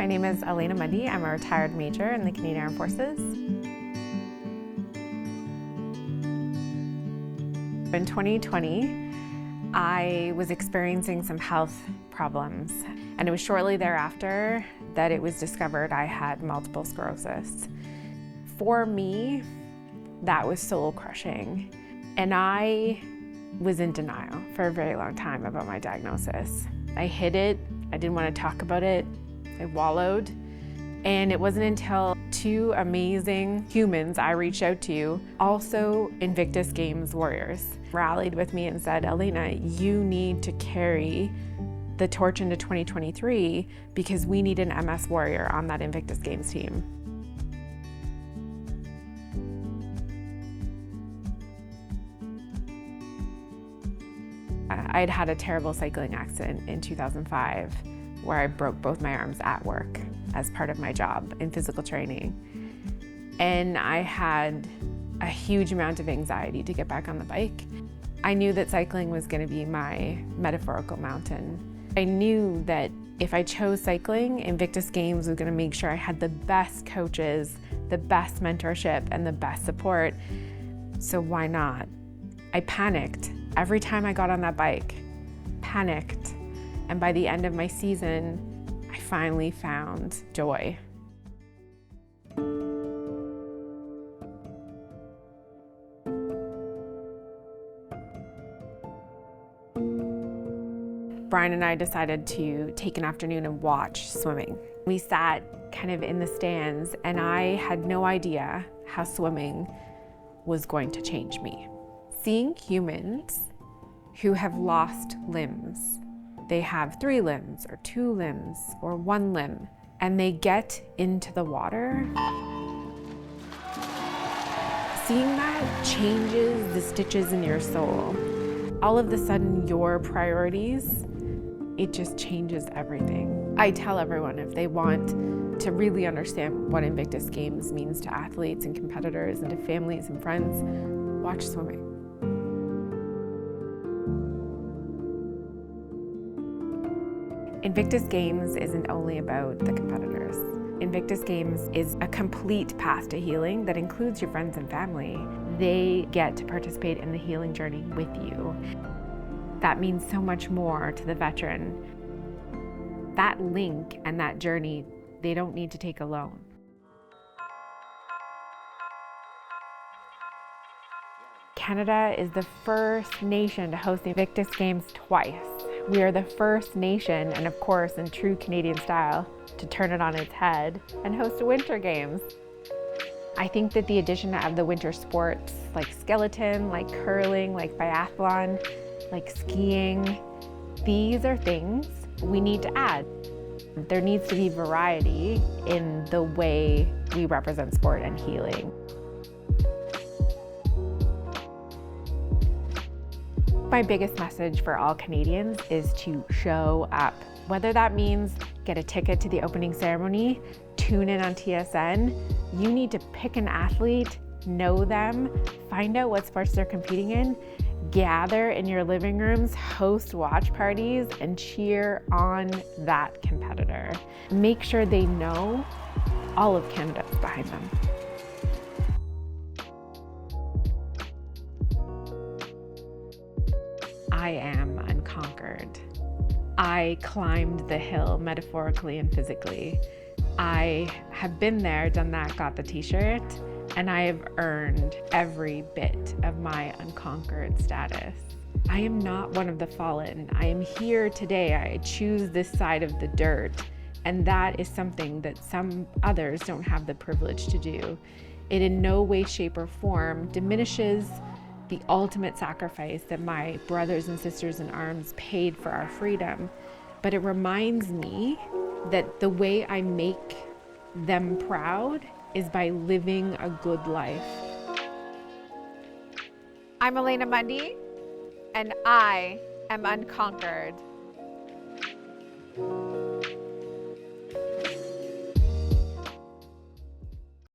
My name is Alaina Mundy. I'm a retired major in the Canadian Armed Forces. In 2020, I was experiencing some health problems, and it was shortly thereafter that it was discovered I had multiple sclerosis. For me, that was soul-crushing, and I was in denial for a very long time about my diagnosis. I hid it, I didn't want to talk about it, I wallowed, and it wasn't until two amazing humans I reached out to, also Invictus Games warriors, rallied with me and said, Alaina, you need to carry the torch into 2023 because we need an MS warrior on that Invictus Games team. I had had a terrible cycling accident in 2005 where I broke both my arms at work as part of my job in physical training. And I had a huge amount of anxiety to get back on the bike. I knew that cycling was going to be my metaphorical mountain. I knew that if I chose cycling, Invictus Games was going to make sure I had the best coaches, the best mentorship, and the best support. So why not? I panicked. Every time I got on that bike, panicked. And by the end of my season, I finally found joy. Brian and I decided to take an afternoon and watch swimming. We sat kind of in the stands, and I had no idea how swimming was going to change me. Seeing humans who have lost limbs, they have 3 limbs or 2 limbs or 1 limb, and they get into the water, seeing that changes the stitches in your soul. All of a sudden, your priorities, it just changes everything. I tell everyone if they want to really understand what Invictus Games means to athletes and competitors and to families and friends, watch swimming. Invictus Games isn't only about the competitors. Invictus Games is a complete path to healing that includes your friends and family. They get to participate in the healing journey with you. That means so much more to the veteran. That link and that journey, they don't need to take alone. Canada is the first nation to host the Invictus Games twice. We are the first nation, and of course in true Canadian style, to turn it on its head and host a Winter Games. I think that the addition of the winter sports like skeleton, like curling, like biathlon, like skiing, these are things we need to add. There needs to be variety in the way we represent sport and healing. My biggest message for all Canadians is to show up. Whether that means get a ticket to the opening ceremony, tune in on TSN, you need to pick an athlete, know them, find out what sports they're competing in, gather in your living rooms, host watch parties, and cheer on that competitor. Make sure they know all of Canada is behind them. I am unconquered. I climbed the hill metaphorically and physically. I have been there, done that, got the t-shirt, and I have earned every bit of my unconquered status. I am not one of the fallen. I am here today. I choose this side of the dirt, and that is something that some others don't have the privilege to do. It in no way, shape, or form diminishes the ultimate sacrifice that my brothers and sisters in arms paid for our freedom. But it reminds me that the way I make them proud is by living a good life. I'm Alaina Mundy, and I am unconquered.